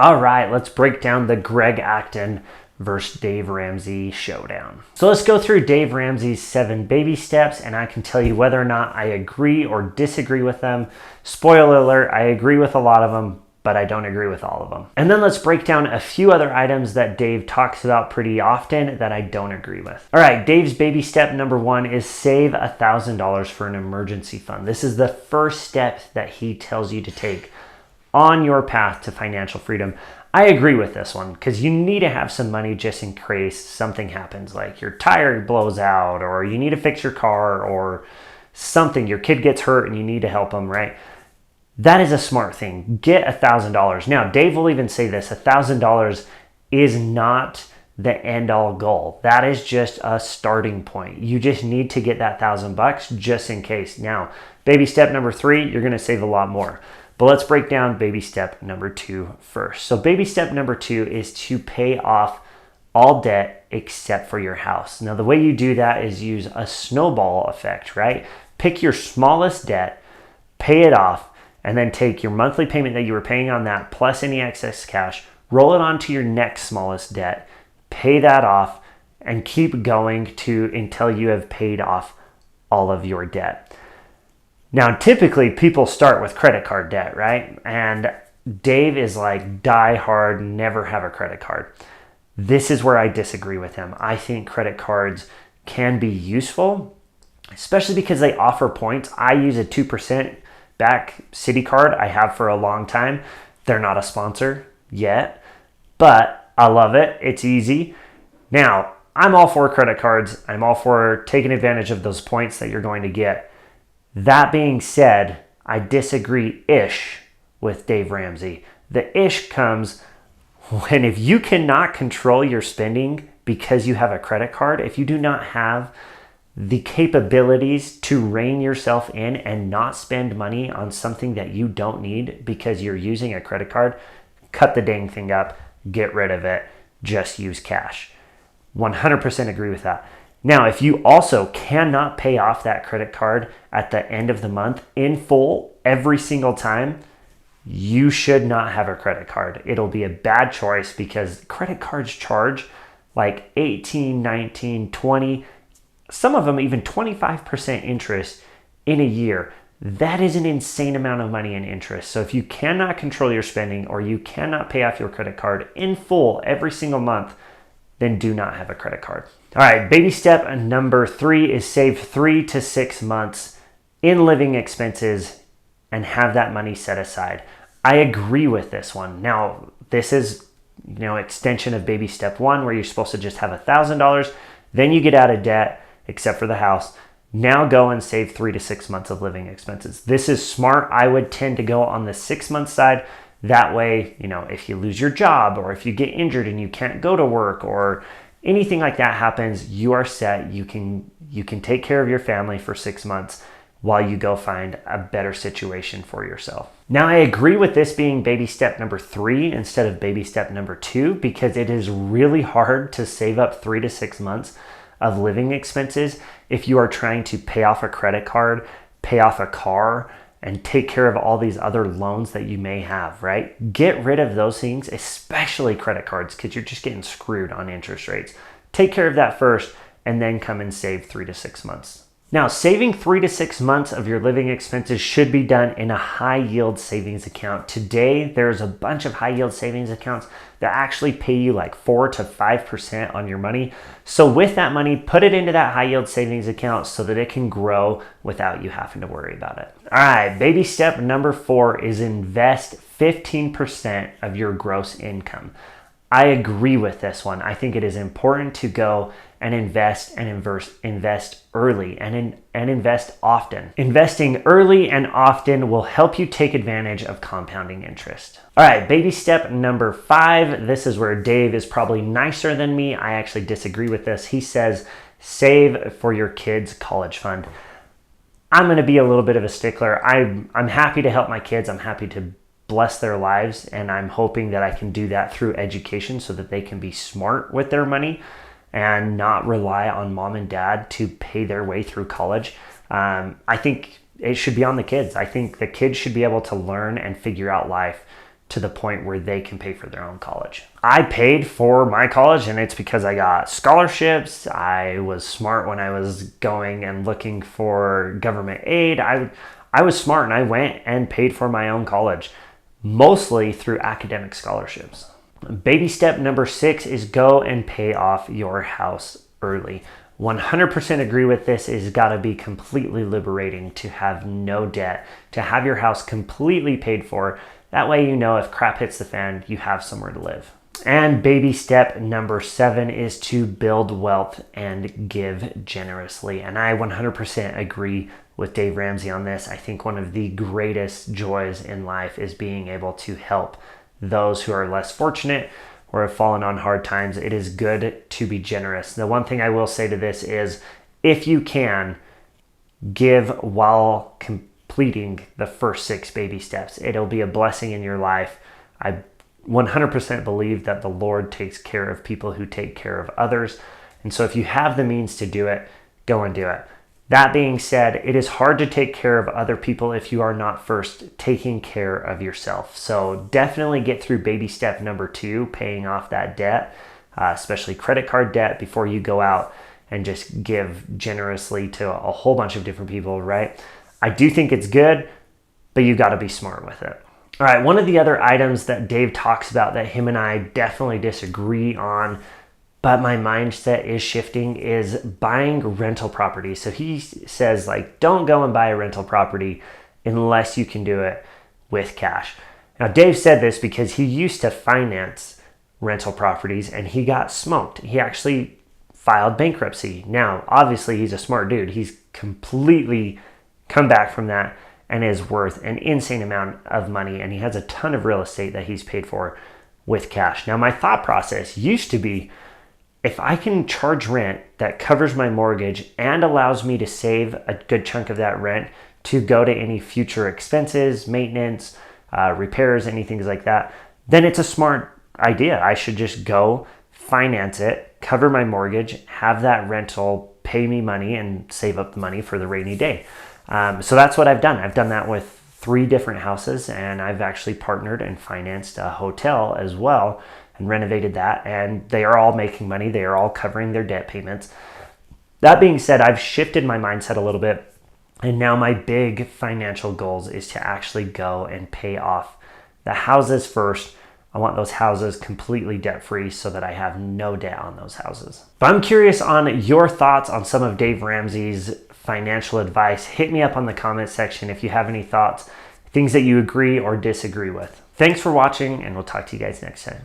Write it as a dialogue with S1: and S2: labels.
S1: All right, let's break down the Greg Acton versus Dave Ramsey showdown. So let's go through Dave Ramsey's 7 baby steps, and I can tell you whether or not I agree or disagree with them. Spoiler alert, I agree with a lot of them, but I don't agree with all of them. And then let's break down a few other items that Dave talks about pretty often that I don't agree with. All right, Dave's baby step number 1 is save $1,000 for an emergency fund. This is the first step that he tells you to take on your path to financial freedom. I agree with this one because you need to have some money just in case something happens, like your tire blows out or you need to fix your car or something, your kid gets hurt and you need to help them, right? That is a smart thing. Get $1,000. Now, Dave will even say this, $1,000 is not the end all goal. That is just a starting point. You just need to get that $1,000 just in case. Now, baby step number 3, you're gonna save a lot more. But let's break down baby step number 2 first. So baby step number 2 is to pay off all debt except for your house. Now the way you do that is use a snowball effect, right? Pick your smallest debt, pay it off, and then take your monthly payment that you were paying on that plus any excess cash, roll it onto your next smallest debt, pay that off, and keep going until you have paid off all of your debt. Now, typically people start with credit card debt, right? And Dave is like, die hard, never have a credit card. This is where I disagree with him. I think credit cards can be useful, especially because they offer points. I use a 2% back Citi card I have for a long time. They're not a sponsor yet, but I love it. It's easy. Now, I'm all for credit cards. I'm all for taking advantage of those points that you're going to get. That being said, I disagree-ish with Dave Ramsey. The ish comes when if you cannot control your spending because you have a credit card, if you do not have the capabilities to rein yourself in and not spend money on something that you don't need because you're using a credit card, cut the dang thing up, get rid of it, just use cash. 100% agree with that. Now, if you also cannot pay off that credit card at the end of the month in full every single time, you should not have a credit card. It'll be a bad choice because credit cards charge like 18, 19, 20, some of them even 25% interest in a year. That is an insane amount of money in interest. So if you cannot control your spending or you cannot pay off your credit card in full every single month, then do not have a credit card. All right, baby step number 3 is save 3 to 6 months in living expenses and have that money set aside. I agree with this one. Now, this is, extension of baby step 1 where you're supposed to just have $1,000, then you get out of debt except for the house. Now go and save 3 to 6 months of living expenses. This is smart. I would tend to go on the 6-month side. That way, if you lose your job or if you get injured and you can't go to work or anything like that happens, you are set. You can take care of your family for 6 months while you go find a better situation for yourself. Now, I agree with this being baby step number 3 instead of baby step number 2 because it is really hard to save up 3 to 6 months of living expenses if you are trying to pay off a credit card, pay off a car, and take care of all these other loans that you may have, right? Get rid of those things, especially credit cards, because you're just getting screwed on interest rates. Take care of that first, and then come and save 3 to 6 months. Now, saving 3 to 6 months of your living expenses should be done in a high yield savings account. Today, there's a bunch of high yield savings accounts that actually pay you like 4 to 5% on your money. So with that money, put it into that high yield savings account so that it can grow without you having to worry about it. All right, baby step number 4 is invest 15% of your gross income. I agree with this one. I think it is important to go and invest early and invest often. Investing early and often will help you take advantage of compounding interest. All right, baby step number 5. This is where Dave is probably nicer than me. I actually disagree with this. He says, save for your kids' college fund. I'm going to be a little bit of a stickler. I'm happy to help my kids. I'm happy to bless their lives, and I'm hoping that I can do that through education so that they can be smart with their money and not rely on mom and dad to pay their way through college. I think it should be on the kids. I think the kids should be able to learn and figure out life to the point where they can pay for their own college. I paid for my college, and it's because I got scholarships. I was smart when I was going and looking for government aid. I was smart, and I went and paid for my own college, mostly through academic scholarships. Baby step number 6 is go and pay off your house early. 100% agree with this. It's got to be completely liberating to have no debt, to have your house completely paid for. That way, you know, if crap hits the fan, you have somewhere to live. And baby step number 7 is to build wealth and give generously. And I 100% agree with Dave Ramsey on this. I think one of the greatest joys in life is being able to help those who are less fortunate or have fallen on hard times. It is good to be generous. The one thing I will say to this is, if you can, give while completing the first 6 baby steps. It'll be a blessing in your life. I 100% believe that the Lord takes care of people who take care of others. And so if you have the means to do it, go and do it. That being said, it is hard to take care of other people if you are not first taking care of yourself. So definitely get through baby step number 2, paying off that debt, especially credit card debt, before you go out and just give generously to a whole bunch of different people, right? I do think it's good, but you got to be smart with it. All right, one of the other items that Dave talks about that him and I definitely disagree on, but my mindset is shifting, is buying rental property. So he says, like, don't go and buy a rental property unless you can do it with cash. Now, Dave said this because he used to finance rental properties and he got smoked. He actually filed bankruptcy. Now, obviously, he's a smart dude. He's completely come back from that and is worth an insane amount of money. And he has a ton of real estate that he's paid for with cash. Now, my thought process used to be, if I can charge rent that covers my mortgage and allows me to save a good chunk of that rent to go to any future expenses, maintenance, repairs, anything like that, then it's a smart idea. I should just go finance it, cover my mortgage, have that rental pay me money and save up the money for the rainy day. So that's what I've done. I've done that with 3 different houses, and I've actually partnered and financed a hotel as well and renovated that, and they are all making money. They are all covering their debt payments. That being said, I've shifted my mindset a little bit, and now my big financial goals is to actually go and pay off the houses first. I want those houses completely debt-free so that I have no debt on those houses. But I'm curious on your thoughts on some of Dave Ramsey's financial advice. Hit me up on the comment section if you have any thoughts, things that you agree or disagree with. Thanks for watching, and we'll talk to you guys next time.